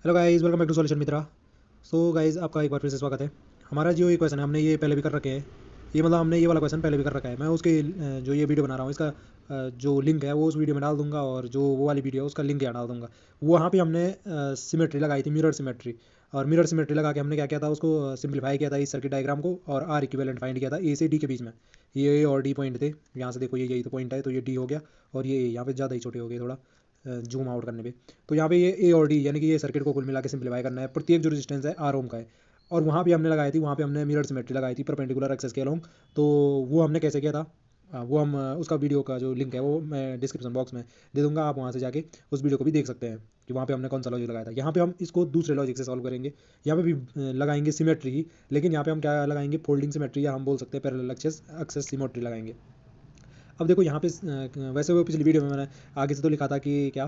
Hello guys, welcome back to Solution Mitra. So guys, आपका एक बार फिर से स्वागत है। हमारा जो ये क्वेश्चन है हमने ये पहले भी कर रखे हैं। ये मतलब हमने ये वाला क्वेश्चन पहले भी कर रखा है। मैं उसके जो ये वीडियो बना रहा हूँ इसका जो लिंक है वो उस वीडियो में डाल दूंगा, और जो वो वाली वीडियो है उसका लिंक यहाँ डाल दूंगा। वहाँ पे हमने सिमेट्री लगाई थी, मिरर सिमेट्री। और मिरर सिमेट्री लगा के हमने क्या किया था, उसको सिंप्लीफाई किया था इस सर्किट डायग्राम को, और आर इक्विवेलेंट फाइंड किया था ए से डी के बीच में। ये और डी पॉइंट थे। यहाँ से देखो, ये यही तो पॉइंट है, तो ये डी हो गया। और ये यहाँ पे ज़्यादा ही छोटे हो गए थोड़ा जूम आउट करने पे। तो यहाँ पे ये ए और डी यानी कि ये सर्किट को कुल मिला के सिंप्लीफाई करना है। प्रत्येक जो रेजिस्टेंस है आर ओम का है। और वहाँ भी हमने लगाई थी, वहाँ पे हमने मिरर सिमेट्री लगाई थी परपेंडिकुलर एक्सेस के अलोंग। तो वो हमने कैसे किया था, वो हम उसका वीडियो का जो लिंक है वो मैं डिस्क्रिप्शन बॉक्स में दे दूंगा। आप वहाँ से जाके उस वीडियो को भी देख सकते हैं कि वहाँ पे हमने कौन सा लॉजिक लगाया था। यहाँ पे हम इसको दूसरे लॉजिक से सॉल्व करेंगे। यहाँ पे भी लगाएंगे सिमेट्री ही, लेकिन यहाँ पे हम क्या लगाएंगे, फोल्डिंग सिमेट्री, या हम बोल सकते हैं पैरेलल एक्सेस सिमेट्री लगाएंगे। अब देखो यहाँ पे वैसे वो पिछली वीडियो में मैंने आगे से तो लिखा था कि क्या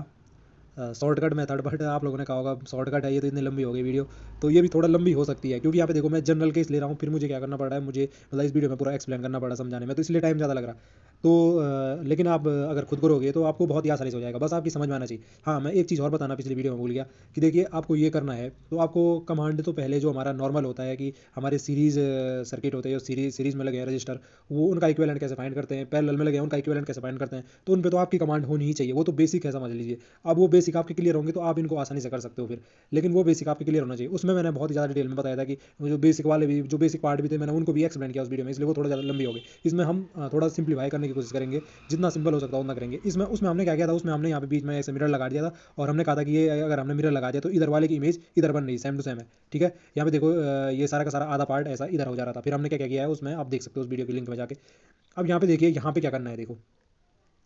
शॉर्टकट मेथड, बट आप लोगों ने कहा होगा शॉर्टकट है ये, तो इतनी लंबी हो गई वीडियो। तो ये भी थोड़ा लंबी हो सकती है, क्योंकि यहाँ पे देखो मैं जनरल केस ले रहा हूँ, फिर मुझे क्या करना पड़ रहा है, मुझे मतलब इस वीडियो में पूरा एक्सप्लेन करना पड़ा समझाने में, तो इसलिए टाइम ज़्यादा लग रहा है। तो लेकिन आप अगर खुद करोगे तो आपको बहुत ही आसानी से हो जाएगा, बस आपकी समझ में आना चाहिए। हाँ, मैं एक चीज़ और बताना पिछली वीडियो में भूल गया कि देखिए, आपको ये करना है तो आपको कमांड तो पहले जो हमारा नॉर्मल होता है कि हमारे सीरीज़ सर्किट होते हैं, जो सीरीज़ में लगे हैं रजिस्टर, वो उनका इक्विवेलेंट कैसे फाइंड करते हैं, पैरेलल में लगे हैं उनका इक्विवेलेंट कैसे फाइंड करते हैं, तो उन पे तो आपकी कमांड होनी ही चाहिए। वो तो बेसिक है, समझ लीजिए। अब वो बेसिक आपके क्लियर होंगे तो आप इनको आसानी से कर सकते हो फिर। लेकिन वो बेसिक आपके क्लियर होना चाहिए। उसमें मैंने बहुत ही ज़्यादा डिटेल में बताया था कि जो बेसिक वाले भी, जो बेसिक पार्ट भी थे, मैंने उनको भी एक्सप्लेन किया उस वीडियो में, इसलिए वो थोड़ा ज़्यादा लंबी हो गई। इसमें हम थोड़ा सिंप्लीफाई करने की कोशिश करेंगे, जितना सिंपल हो सकता है उतना करेंगे। इसमें उसमें हमने क्या किया था, उसमें हमने यहाँ पे बीच में ऐसे मिरर लगा दिया था, और हमने कहा था कि ये अगर हमने मिरर लगा दिया तो इधर वाले की इमेज इधर बन रही है, सेम टू सेम है। ठीक है, यहाँ पे देखो ये सारा का सारा आधा पार्ट ऐसा इधर हो जा रहा था। फिर हमने क्या क्या किया है उसमें आप देख सकते हो उस वीडियो के लिंक में जाके। अब यहाँ पे देखिए, यहाँ पे क्या करना है, देखो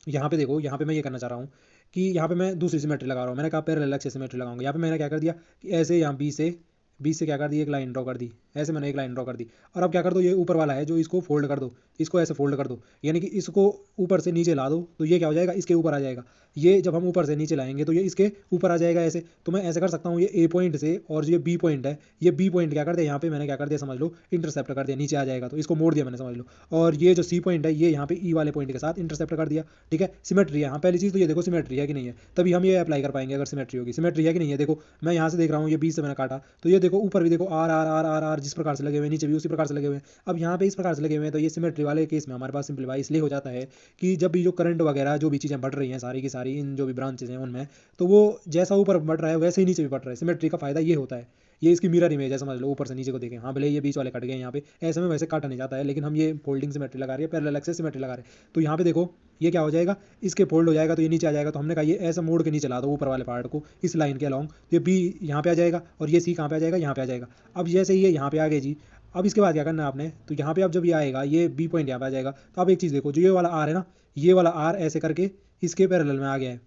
यहाँ पे देखो, यहाँ पे मैं ये करना चाह रहा हूँ कि यहाँ पे मैं दूसरी सिमेट्री लगा रहा हूँ। मैंने कहा पैरेलल एक्सेस सिमेट्री लगाऊंगा। यहाँ पे मैंने क्या कर दिया कि ऐसे यहाँ बी से क्या कर दी, एक लाइन ड्रॉ कर दी। ऐसे मैंने एक लाइन ड्रॉ कर दी। और अब क्या कर दो, ये ऊपर वाला है जो, इसको फोल्ड कर दो, इसको ऐसे फोल्ड कर दो, यानी कि इसको ऊपर से नीचे ला दो, तो ये क्या हो जाएगा, इसके ऊपर आ जाएगा। ये जब हम ऊपर से नीचे लाएंगे तो ये इसके ऊपर आ जाएगा ऐसे। तो मैं ऐसे कर सकता हूँ, ये ए पॉइंट से, और जो ये बी पॉइंट है, ये बी पॉइंट क्या कर दिया, यहाँ पे मैंने क्या कर दिया समझ लो, इंटरसेप्ट कर दिया, नीचे आ जाएगा, तो इसको मोड़ दिया मैंने, समझ लो। और ये जो सी पॉइंट है, ये यहाँ पे ई वाले पॉइंट के साथ इंटरसेप्ट कर दिया। ठीक है, सिमेट्री है। हाँ, पहली चीज़ तो ये देखो सिमेट्री है कि नहीं है, तभी हम ये अप्लाई कर पाएंगे अगर सिमेट्री होगी। सिमेट्री है कि नहीं है, देखो मैं यहाँ से देख रहा हूँ, ये बी से मैंने काटा, तो ये देखो ऊपर भी देखो R R R R R जिस प्रकार से लगे हुए हैं, नीचे भी उसी प्रकार से लगे हुए हैं। अब यहाँ पे इस प्रकार से लगे हुए हैं, तो ये सिमेट्री वाले केस में हमारे पास सिंप्लीफाई इसलिए हो जाता है कि जब भी जो करंट वगैरह जो भी चीज़ें बढ़ रही हैं सारी की सारी, इन जो भी ब्रांचेज हैं उनमें, तो वो जैसा ऊपर बढ़ रहा है वैसे ही नीचे भी बढ़ रहा है। सिमेट्री का फायदा ये होता है। ये इसकी मिरर इमेज है, समझ लो, ऊपर से नीचे को देखें। हाँ, भले ये बीच वाले कट गए यहाँ पे, ऐसे में वैसे काटा नहीं जाता है, लेकिन हम ये फोल्डिंग सिमेट्री लगा रहे हैं, पैरेलल एक्सेस सिमेट्री लगा रहे हैं। तो यहाँ पे देखो, ये क्या हो जाएगा, इसके फोल्ड हो जाएगा तो ये नीचे आ जाएगा। तो हमने कहा ये ऐसा मोड़ के नीचे ला दो ऊपर वाले पार्ट को इस लाइन के अलॉन्ग, तो ये बी यहाँ पे आ जाएगा, और ये सी कहाँ पे आ जाएगा, यहाँ पे आ जाएगा। अब जैसे ये यहाँ पे आ गए जी, अब इसके बाद क्या करना है आपने, तो यहाँ पे अब जब ये आएगा, ये बी पॉइंट यहाँ पे आ जाएगा, तो आप एक चीज़ देखो, जो ये वाला आर है ना, ये वाला आर ऐसे करके इसके पैरेलल में आ गया है।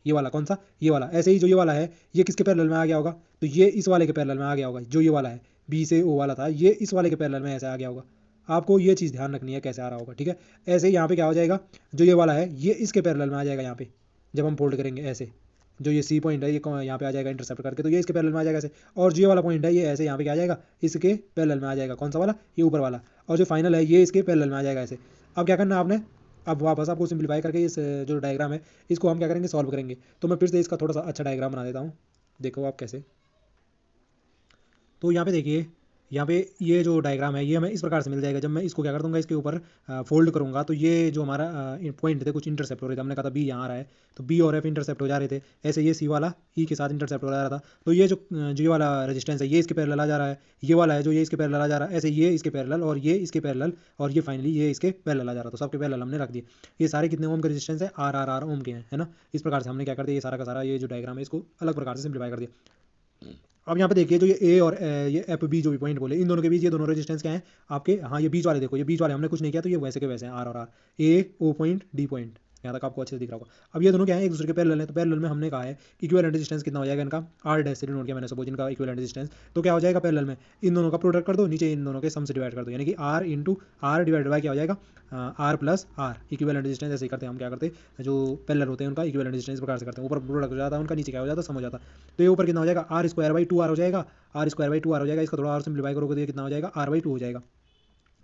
ये वाला कौन सा, ये वाला। ऐसे ही जो ये वाला है, ये किसके पैरेलल में आ गया होगा, तो ये इस वाले के पैरेलल में आ गया होगा। जो ये वाला है, बी से ओ वाला था, ये इस वाले के पैरेलल में ऐसे आ गया होगा। आपको ये चीज़ ध्यान रखनी है कैसे आ रहा होगा। ठीक है, ऐसे ही यहाँ पे क्या हो जाएगा, जो ये वाला है ये इसके पैरेलल में आ जाएगा यहाँ पे, जब हम फोल्ड करेंगे ऐसे। जो ये सी पॉइंट है, ये यहाँ पे आ जाएगा इंटरसेप्ट करके, तो ये इसके पैरेलल में आ जाएगा ऐसे। और जो ये वाला पॉइंट है, ये ऐसे यहाँ पे क्या आ जाएगा, इसके पैरेलल में आ जाएगा। कौन सा वाला, ये ऊपर वाला। और जो फाइनल है, ये इसके पैरेलल में आ जाएगा ऐसे। अब क्या करना है आपने, अब वापस आपको सिंप्लीफाई करके इस जो डायग्राम है, इसको हम क्या करेंगे, सॉल्व करेंगे। तो मैं फिर से इसका थोड़ा सा अच्छा डायग्राम बना देता हूँ, देखो आप कैसे। तो यहाँ पे देखिए, यहाँ पे ये जो डायग्राम है ये हमें इस प्रकार से मिल जाएगा। जब मैं इसको क्या कर दूंगा, इसके ऊपर फोल्ड करूंगा, तो ये जो हमारा पॉइंट थे कुछ इंटरसेप्ट हो रहे थे। हमने कहा था बी यहाँ आ रहा है, तो बी और एफ इंटरसेप्ट हो जा रहे थे। ऐसे ये सी वाला ई के साथ इंटरसेप्ट हो जा रहा था। तो ये जो ये वाला रेजिस्टेंस है, ये इसके पैरेलल आ जा रहा है। ये वाला है जो, ये इसके पैरेलल आ जा रहा है। ऐसे ये इसके पैरेलल, और ये इसके पैरेलल, और ये फाइनली ये इसके पैरेलल आ जा रहा था। तो सबके पैरेलल हमने रख दिए। ये सारे कितने ओम के रेजिस्टेंस है, आर आर आर ओम के हैं, है ना। इस प्रकार से हमने क्या कर दिया, ये सारा का सारा ये जो डायग्राम है इसको अलग प्रकार से सिंप्लीफाई कर दिया। अब यहाँ पे देखिए, जो ये ए और ये एफ बी जो भी पॉइंट बोले, इन दोनों के बीच ये दोनों रेजिस्टेंस क्या है आपके। हाँ, ये बीच वाले देखो, ये बीच वाले हमने कुछ नहीं किया, तो ये वैसे के वैसे हैं, आर और R, A O point D point. यहाँ तक आपको अच्छे से दिख रहा होगा। अब ये दोनों क्या है, एक दूसरे के पैरेलल हैं। तो पैरेलल में हमने कहा है कि इक्विवेलेंट रेजिस्टेंस कितना हो जाएगा इनका, आर डैश से डिनोट किया मैंने, सपोज इनका इक्विवेलेंट रेजिस्टेंस। तो क्या हो जाएगा, पैरेलल में इन दोनों का प्रोडक्ट कर दो, नीचे इन दोनों के सम से डिवाइड कर दो, यानी कि R into R divide by क्या हो जाएगा, R plus R. Equivalent resistance ऐसे ही करते हैं हम, क्या करते हैं, जो पैरेलल होते हैं उनका इक्विवेलेंट रेजिस्टेंस प्रकार से करते हैं। ऊपर प्रोडक्ट हो जाता है उनका, नीचे क्या हो जाता है, सम हो जाता है। तो ये ऊपर कितना हो जाएगा, R square by two R हो जाएगा, R square by two R हो जाएगा। इसका थोड़ा और सिंप्लीफाई करोगे तो ये कितना हो जाएगा, आर बाई टू हो जाएगा।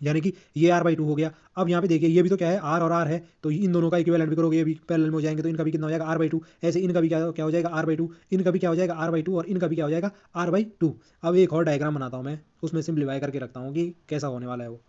यानी कि ये r/2 हो गया। अब यहाँ पे देखिए ये भी तो क्या है, r और r है, तो इन दोनों का इक्विवेलेंट भी करोगे, ये भी पैरेलल में हो जाएंगे, तो इनका भी कितना हो जाएगा r/2। ऐसे इनका भी क्या क्या हो जाएगा r/2, इनका भी क्या हो जाएगा r/2 और इनका भी क्या हो जाएगा r/2। अब एक और डायग्राम बनाता हूँ मैं, उसमें सिंप्लीफाई करके रखता हूँ कि कैसा होने वाला है वो।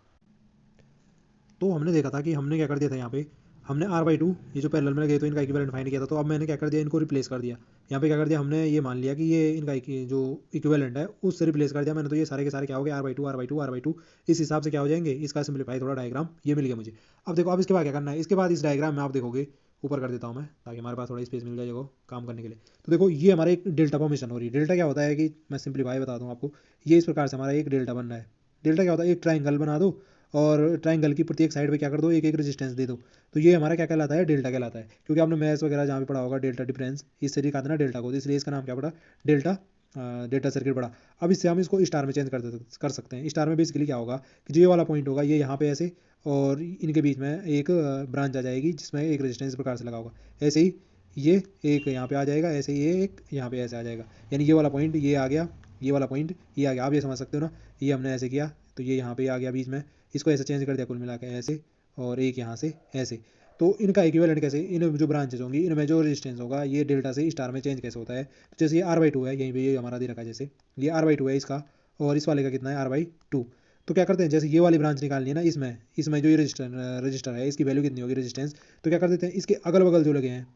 तो हमने देखा था कि हमने क्या कर दिया था यहाँ पे, हमने r/2 ये जो पैरेलल में लगे तो इनका इक्विवेलेंट फाइंड किया था। तो अब मैंने क्या कर दिया, इनको रिप्लेस कर दिया। यहाँ पे क्या कर दिया हमने, ये मान लिया कि ये इनका जो इक्विवेलेंट है उससे रिप्लेस कर दिया मैंने। तो ये सारे के सारे क्या हो गए r/2 r/2 r/2, इस हिसाब से क्या हो जाएंगे, इसका सिंप्लीफाई थोड़ा डायग्राम ये मिल गया मुझे। अब देखो अब इसके बाद क्या करना है, इसके बाद इस डायग्राम में आप देखोगे, ऊपर कर देता हूँ मैं ताकि हमारे पास थोड़ा स्पेस मिल जाए जगह काम करने के लिए। तो देखो ये हमारे एक डेल्टा फॉर्मेशन हो रही है। डेल्टा क्या होता है कि मैं सिंप्लीफाई बता दूँ आपको, ये इस प्रकार से हमारा एक डेल्टा बन रहा है। डेल्टा क्या होता है, एक ट्राइंगल बना दो और ट्राइंगल की प्रत्येक साइड पे क्या कर दो, एक एक रेजिस्टेंस दे दो। तो ये हमारा क्या कहलाता है, डेल्टा कहलाता है। क्योंकि आपने मैथ्स वगैरह जहाँ भी पढ़ा होगा डेल्टा डिफरेंस, इससे दिखाते ना डेल्टा को, तो इसलिए इसका नाम क्या पड़ा, डेल्टा डेल्टा सर्किट पड़ा। अब इससे हम इसको स्टार में चेंज कर सकते हैं। स्टार में बेसिकली क्या होगा कि जो ये वाला पॉइंट होगा ये यहाँ पे ऐसे, और इनके बीच में एक ब्रांच आ जाएगी जिसमें एक रेजिस्टेंस प्रकार से लगा होगा। ऐसे ही ये एक यहाँ पे आ जाएगा, ऐसे ही ये एक यहाँ पे ऐसे आ जाएगा। यानी ये वाला पॉइंट ये आ गया, ये वाला पॉइंट ये आ गया। आप ये समझ सकते हो ना, ये हमने ऐसे किया तो ये यहाँ पे आ गया बीच में, इसको ऐसे चेंज कर दिया कुल मिला के ऐसे, और एक यहाँ से ऐसे। तो इनका इक्विवेलेंट कैसे, इन जो ब्रांचेज होंगी इनमें जो रेजिस्टेंस होगा ये डेल्टा से स्टार में चेंज कैसे होता है। तो जैसे ये r/2 है, यहीं पे ये हमारा दे रखा है, जैसे ये r/2 है इसका, और इस वाले का कितना है r/2। तो क्या करते हैं, जैसे ये वाली ब्रांच निकालनी है ना, इसमें इसमें जो ये रजिस्टर है इसकी वैल्यू कितनी होगी रेजिस्टेंस, तो क्या कर देते हैं इसके अगल बगल जो लगे हैं,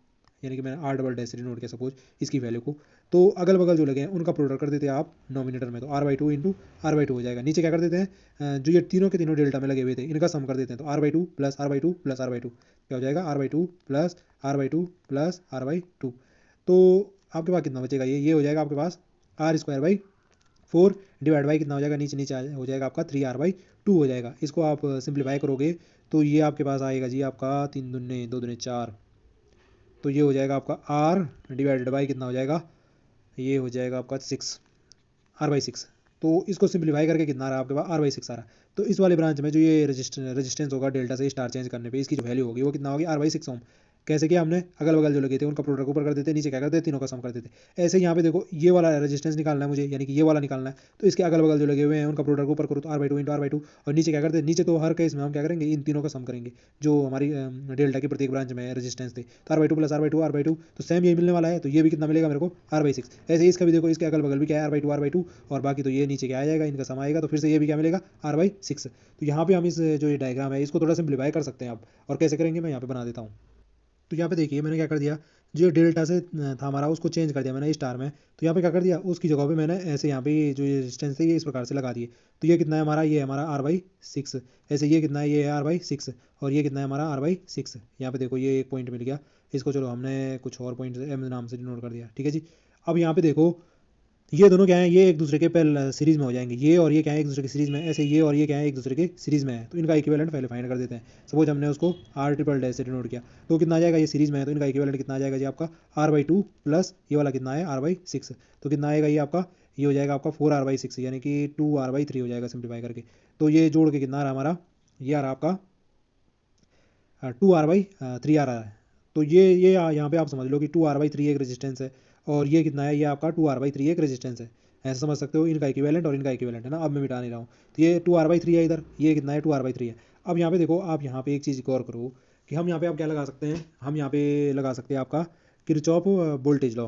यानी कि मैंने r डबल डैश से डिनोट किया सपोज इसकी वैल्यू को, तो अगल बगल जो लगे हैं उनका प्रोडक्ट कर देते हैं आप नोमिनेटर में, तो r/2 इंटू r/2 हो जाएगा। नीचे क्या कर देते हैं, जो ये तीनों के तीनों डेल्टा में लगे हुए थे इनका सम कर देते हैं, तो r/2 plus r/2 plus r/2 क्या हो जाएगा, r/2 plus r/2 plus r/2। तो आपके पास कितना बचेगा, ये हो जाएगा आपके पास r² 4 डिवाइड बाई कितना हो जाएगा, नीचे नीचे हो जाएगा आपका 3r/2 हो जाएगा। इसको आप सिंप्लीफाई करोगे तो ये आपके पास आएगा जी आपका 3 दूने 2 दूने 4, तो ये हो जाएगा आपका r डिवाइडेड बाई कितना हो जाएगा, ये हो जाएगा आपका 6 r/6। तो इसको सिंप्लीफाई करके कितना आ रहा है आपके पास r/6 आ रहा है। तो इस वाले ब्रांच में जो ये रेजिस्टेंस होगा डेल्टा से स्टार चेंज करने पे इसकी जो वैल्यू होगी वो कितना होगी r/6 ओम। कैसे किया हमने, अगल बगल जो लगे थे उनका प्रोडक्ट ऊपर कर देते, नीचे क्या करते, तीनों का सम कर देते। ऐसे ही यहाँ पे देखो ये वाला रेजिस्टेंस निकालना है मुझे, यानी कि ये वाला निकालना है, तो इसके अगल बगल जो लगे हुए हैं उनका प्रोडक्ट ऊपर करो तो r/2 इंटू r/2, और नीचे क्या करते हैं, नीचे तो हर केस में हम क्या करेंगे, इन तीनों का सम करेंगे जो हमारी डेल्टा की प्रत्येक ब्रांच में रेजिस्टेंस थे। तो r/2 प्लस r/2 तो सेम ये मिलने वाला है, तो ये भी कितना मिलेगा मेरे को r/6। ऐसे ही इसका भी देखो, इसके अगल बगल भी क्या है r/2 और बाकी तो ये नीचे क्या आ जाएगा, इनका सम आएगा, तो फिर से ये भी क्या मिलेगा r/6। तो यहाँ पे हम इस जो ये डायग्राम है इसको थोड़ा सिंप्लीफाई कर सकते हैं आप, और कैसे करेंगे मैं यहाँ पे बना देता हूँ। तो यहाँ पे देखिए मैंने क्या कर दिया, जो डेल्टा से था हमारा उसको चेंज कर दिया मैंने स्टार में। तो यहाँ पे क्या कर दिया, उसकी जगह पे मैंने ऐसे यहाँ पे जो ये रेजिस्टेंस है ये इस प्रकार से लगा दिए। तो ये कितना है हमारा, ये हमारा r/6। ऐसे ये कितना है, ये है r/6, और ये कितना है हमारा r/6। यहाँ पे देखो ये एक पॉइंट मिल गया, इसको चलो हमने कुछ और पॉइंट m नाम से डिनोट कर दिया, ठीक है जी। अब यहाँ पे देखो ये दोनों क्या है, ये एक दूसरे के पहले सीरीज में हो जाएंगे, ये और ये क्या है एक दूसरे की सीरीज में, ऐसे ये और ये क्या है एक दूसरे के सीरीज में है, तो इनका इक्विवेलेंट पहले फाइंड कर देते हैं। सपोज हमने उसको r/डबल डैश से डिनोट किया, तो कितना आ जाएगा, ये सीरीज में है तो इनका इक्विवेलेंट कितना आ जाएगा जी आपका r/2 प्लस ये वाला कितना है r/6। तो कितना आएगा ये आपका, ये हो जाएगा आपका 4r/6, यानी कि 2r/3 हो जाएगा सिंप्लीफाई करके। तो ये जोड़ के कितना आ रहा हमारा, ये आ रहा आपका 2r/3 आ रहा है। तो ये यहाँ पे आप समझ लो कि 2r/3 एक रेजिस्टेंस है, और ये कितना है, ये आपका 2r/3 एक रेजिस्टेंस है। ऐसे समझ सकते हो, इनका इक्विवेलेंट और इनका इक्विवेलेंट है ना, अब मैं मिटा नहीं रहा हूँ। तो ये 2r/3 है इधर, ये कितना है 2r/3 है। अब यहाँ पे देखो, आप यहाँ पे एक चीज़ गौर करो कि हम यहाँ पे आप क्या लगा सकते हैं, हम यहाँ पे लगा सकते हैं आपका Kirchhoff voltage law,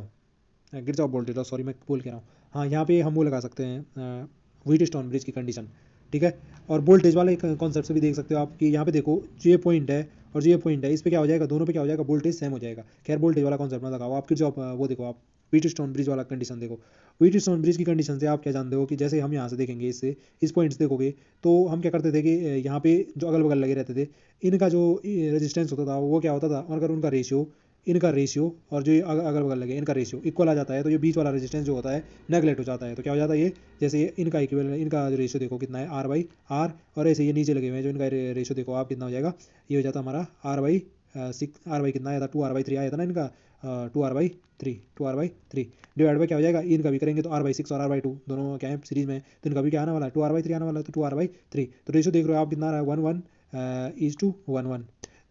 Kirchhoff voltage law, sorry मैं बोल के रहा हूँ। हाँ यहाँ पे हम वो लगा सकते हैं व्हीटस्टोन ब्रिज की कंडीशन, ठीक है। और वोल्टेज वाले कॉन्सेप्ट से भी देख सकते हो आप कि यहाँ पे देखो जो ये पॉइंट है और जो ये पॉइंट है इस पे क्या हो जाएगा, दोनों पे क्या हो जाएगा, वोल्टेज सेम हो जाएगा। खैर वोल्टेज वाला कॉन्सेप्ट मत लगाओ, आपकी जो वो देखो आप व्हीटस्टोन ब्रिज वाला कंडीशन देखो। व्हीटस्टोन ब्रिज की कंडीशन से आप क्या जानते हो कि जैसे हम यहाँ से देखेंगे, इससे इस पॉइंट से देखोगे तो हम क्या करते थे कि यहाँ पे जो अगल बगल लगे रहते थे इनका जो रेजिस्टेंस होता था वो क्या होता था, अगर उनका रेशियो, इनका रेशियो और जो अगल बगल लगे इनका रेशियो इक्वल आ जाता है, तो ये बीच वाला रेजिस्टेंस जो होता है नेगलेक्ट हो जाता है। तो क्या हो जाता है, ये जैसे ये इनका इक्वल, इनका रेशियो देखो कितना है r/r, और ऐसे ये नीचे लगे हुए हैं जो इनका रेशियो देखो आप कितना हो जाएगा, ये हो जाता है हमारा r/6, r/ कितना आया था 2r/3 आया था ना इनका, 2r/3 डिवाइड बाई क्या हो जाएगा, इनका भी करेंगे तो r/6 और r/2 दोनों क्या है सीरीज में, तो इनका भी क्या आने वाला है 2r/3 आने वाला है, तो 2r/3। तो रेशियो देख रहे हो आप कितना आ रहा है 1:1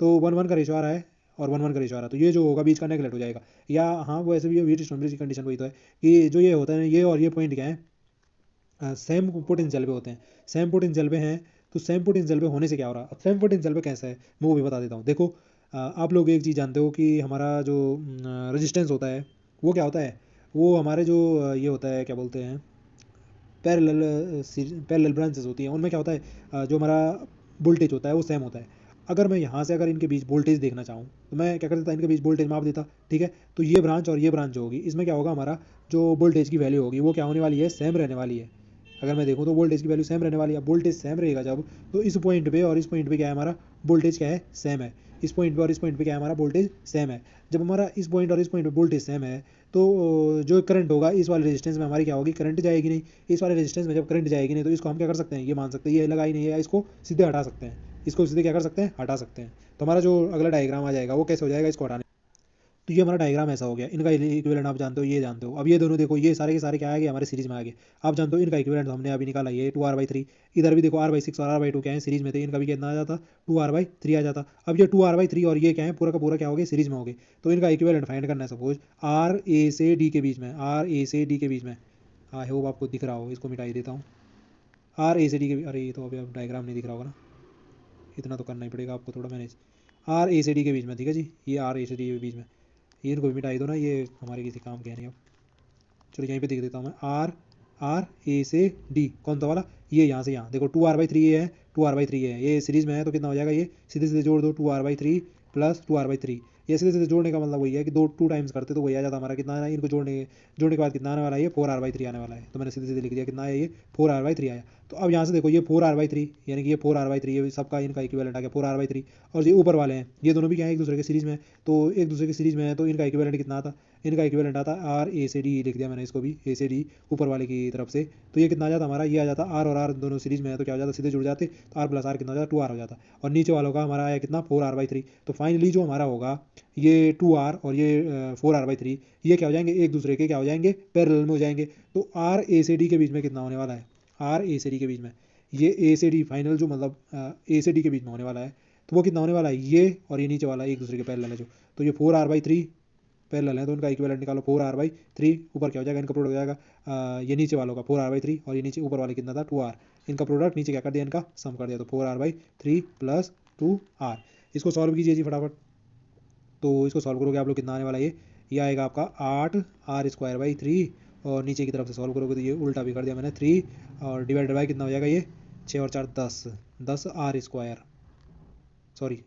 तो 1:1 का रेशियो आ रहा है और 1:1 का रेशियो आ रहा है, तो ये जो होगा बीच का नेगलेक्ट हो जाएगा। या हाँ वो ऐसे भी व्हीटस्टोन ब्रिज की कंडीशन वही तो है कि जो ये होता है ये और ये पॉइंट क्या है, सेम पोटेंशियल पे होते हैं, सेम पोटेंशियल पे हैं, तो सेम पोटेंशियल पे होने से क्या हो रहा है, अब सेम पोटेंशियल पे कैसा है मैं वो भी बता देता हूँ। देखो आप लोग एक चीज़ जानते हो कि हमारा जो रेजिस्टेंस होता है वो क्या होता है, वो हमारे जो ये होता है क्या बोलते हैं पैरेलल ब्रांचेस होती हैं, उनमें क्या होता है जो हमारा वोल्टेज होता है वो सेम होता है। अगर मैं यहाँ से अगर इनके बीच वोल्टेज देखना चाहूँ तो मैं क्या कर देता, इनके बीच वोल्टेज माप देता, ठीक है। तो ये ब्रांच और ये ब्रांच जो होगी इसमें क्या होगा, हमारा जो वोल्टेज की वैल्यू होगी वो क्या होने वाली है, सेम रहने वाली है। अगर मैं देखूँ तो वोल्टेज की वैल्यू सेम रहने वाली है। वोल्टेज सेम रहेगा जब, तो इस पॉइंट पे और इस पॉइंट पे क्या है, हमारा वोल्टेज क्या है, सेम है। इस पॉइंट पे और इस पॉइंट पे क्या है, हमारा वोल्टेज सेम है। जब हमारा इस पॉइंट और इस पॉइंट पे वोल्टेज सेम है तो जो करंट होगा इस वाले रेजिस्टेंस में हमारी क्या होगी, करंट जाएगी नहीं। इस वाले रेजिस्टेंस में जब करंट जाएगी नहीं तो इसको हम क्या कर सकते हैं, ये मान सकते हैं ये लगा ही नहीं है, इसको सीधे हटा सकते हैं। इसको सीधे क्या कर सकते हैं, हटा सकते हैं। तो हमारा जो अगला डायग्राम आ जाएगा वो कैसे हो जाएगा, इसको हटाने। तो ये हमारा डायग्राम ऐसा हो गया। इनका इक्विवेलेंट आप जानते हो, ये जानते हो। अब ये दोनों देखो, ये सारे के सारे क्या आ गए, हमारे सीरीज में आ गए। आप जानते हो इनका इक्विवेलेंट हमने अभी निकाला, ये 2r/3। इधर भी देखो r/6 और r/2 क्या है, सीरीज में थे, इनका भी कितना आ जाता, 2r/3 आ जाता। अब ये 2r/3 और ये क्या है, पूरा का पूरा क्या हो गया, सीरीज में हो गए। तो इनका इक्विवेलेंट फाइंड करना है। सपोज आर ए से डी के बीच में, आर ए से डी के बीच में, आई होप आपको दिख रहा हो, इसको मिटा ही देता हूँ। आर ए से डी के, अरे ये तो अभी अब डायग्राम नहीं दिख रहा होगा ना, इतना तो करना ही पड़ेगा आपको थोड़ा मैनेज। आर ए से डी के बीच में, ठीक है जी, ये आर ए से डी के बीच में, ये इनको भी मिटाई दो ना, ये हमारे किसी काम के नहीं। अब चलो यहीं पे देख देता हूँ मैं, आर आर ए से डी कौन सा वाला, ये यहाँ से यहाँ देखो 2r/3 ये है, 2r/3 है, ये सीरीज में है तो कितना हो जाएगा, ये सीधे सीधे जोड़ दो 2r/3 प्लस 2r/3। ये सीधे सीधे जोड़ने का मतलब वही है कि टू टाइम्स करते तो वही आ जाता हमारा, कितना आना है, इनको जोड़ने जोड़ने के बाद कितना आने वाला है, ये 4r/3 आने वाला है। तो मैंने सीधे सीधे लिख दिया कितना है, ये 4r/3 आया। तो अब यहाँ से देखो ये 4r/3 यानी कि ये 4r/3 ये सबका इनका इक्विवेलेंट आ गया 4r/3। और ये ऊपर वाले हैं ये दोनों भी क्या है, एक दूसरे के सीरीज में, तो एक दूसरे के सीरीज में है तो इनका इक्विवेलेंट कितना आता, इनका इक्विवेलेंट आता आर ए से डी, लिख दिया मैंने इसको भी, ए से डी ऊपर वाले की तरफ से। तो ये कितना आ जाता हमारा, ये आ जाता आर और आर दोनों सीरीज में है तो क्या हो जाता, सीधे जुड़ जाते, तो आर प्लस आर कितना हो जाता, 2r हो जाता। और नीचे वालों का हमारा आया कितना, 4r/3। तो फाइनली जो हमारा होगा ये 2r और ये 4r/3, ये क्या हो जाएंगे, एक दूसरे के क्या हो जाएंगे, पैरेलल में हो जाएंगे। तो आर ए से डी के बीच में कितना होने वाला है, आर ए से डी के बीच में, ये ए से डी फाइनल जो मतलब ए से डी के बीच में होने वाला है, तो वो कितना होने वाला है, ये और ये नीचे वाला एक दूसरे के पैरेलल है जो। तो ये 4r/3 पैरेलल है तो इनका इक्विवेलेंट निकालो 4r/3, ऊपर क्या हो जाएगा, इनका प्रोडक्ट हो जाएगा ये नीचे वालों का 4r/3 और ये नीचे ऊपर वाले कितना था 2r, इनका प्रोडक्ट नीचे क्या कर दिया, इनका सम कर दिया, तो 4r/3 प्लस 2r। इसको सॉल्व कीजिए जी फटाफट। तो इसको सॉल्व करोगे आप लोग कितना आने वाला है, ये आएगा आपका 8r² और नीचे की तरफ से सॉल्व करोगे तो ये उल्टा भी कर दिया मैंने 3 और डिवाइडेड बाई कितना हो जाएगा, ये 6 और 4 10, 10r², सॉरी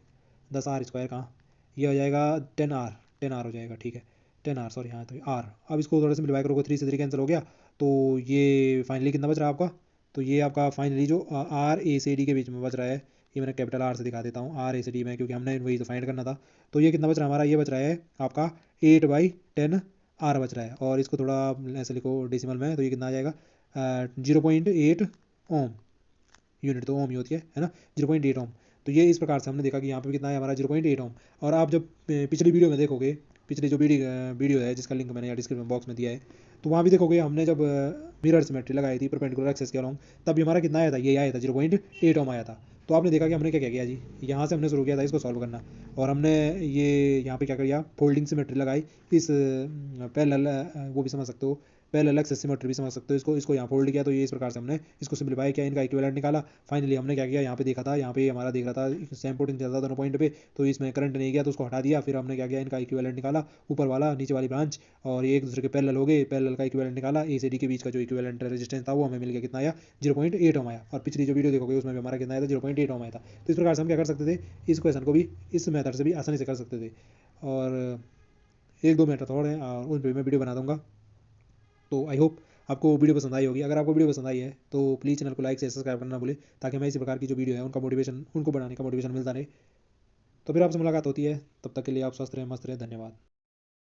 10r² कहाँ, ये हो जाएगा 10r हो जाएगा, ठीक है 10r, सॉरी हाँ तो r। अब इसको थोड़ा सा सिम्प्लीफाई करोगे 3 से 3 कैंसिल हो गया, तो ये फाइनली कितना बच रहा है आपका, तो ये आपका फाइनली जो आर ए से डी के बीच में बच रहा है, ये मैंने कैपिटल आर से दिखा देता हूँ, आर ए से डी में, क्योंकि हमने वही तो फाइंड करना था। तो ये कितना बच रहा है हमारा, ये बच रहा है आपका 8/10 बच रहा है। और इसको थोड़ा ऐसे लिखो डेसिमल में, तो ये कितना आ जाएगा 0.8 ओम यूनिट, तो ओम ही होती है ना, 0.8 ओम। तो ये इस प्रकार से हमने देखा कि यहाँ पे कितना है हमारा 0.8 ओम। और आप जब पिछली वीडियो में देखोगे, पिछली जो वीडियो है जिसका लिंक मैंने डिस्क्रिप्शन बॉक्स में दिया है, तो वहाँ भी देखोगे हमने जब मिरर सिमेट्री लगाई थी परपेंडिकुलर एक्सेस के अलॉन्ग, तब भी हमारा कितना आया था, ये आया था 0.8 ओम आया था। तो आपने देखा कि हमने क्या क्या किया जी, यहाँ से हमने शुरू किया था इसको सॉल्व करना, और हमने ये यहाँ पे क्या किया, फोल्डिंग सिमेट्री लगाई इस पैरेलल, वो भी समझ सकते हो पैरेलल एक्सेस सिमेट्री भी समझ सकते हो, इसको यहाँ फोल्ड किया, तो ये इस प्रकार से हमने इसको सिम्प्लीफाई किया, इनका इक्विवेलेंट निकाला। फाइनली हमने क्या किया, यहाँ पे देखा था, यहाँ पे हमारा देख रहा था सेम पोटेंशियल था दोनों पॉइंट पे, तो इसमें करंट नहीं गया तो उसको हटा दिया। फिर हमने क्या किया, इनका इक्विवेलेंट निकाला, ऊपर वाला नीचे वाली ब्रांच, और ये एक दूसरे के पैरेलल हो गए, पैरेलल का इक्विवेलेंट निकाला, ए से डी के बीच का जो इक्विवेलेंट रेजिस्टेंस था वो हमें मिल गया, कितना आया 0.8 ओम आया। और पिछली जो वीडियो देखोगे उसमें भी हमारा कितना आया था, 0.8 ओम आया था। तो इस प्रकार से हम क्या कर सकते थे, इस क्वेश्चन को भी इस मेथड से भी आसानी से कर सकते थे। और एक दो मेथड और हैं और उन पर मैं वीडियो बना दूंगा। तो आई होप आपको वीडियो पसंद आई होगी। अगर आपको वीडियो पसंद आई है तो प्लीज़ चैनल को लाइक से सब्सक्राइब करना भूले, ताकि मैं इसी प्रकार की जो वीडियो है उनका मोटिवेशन, उनको बनाने का मोटिवेशन मिलता रहे। तो फिर आपसे मुलाकात होती है, तब तक के लिए आप स्वस्थ रहें, मस्त रहें, धन्यवाद।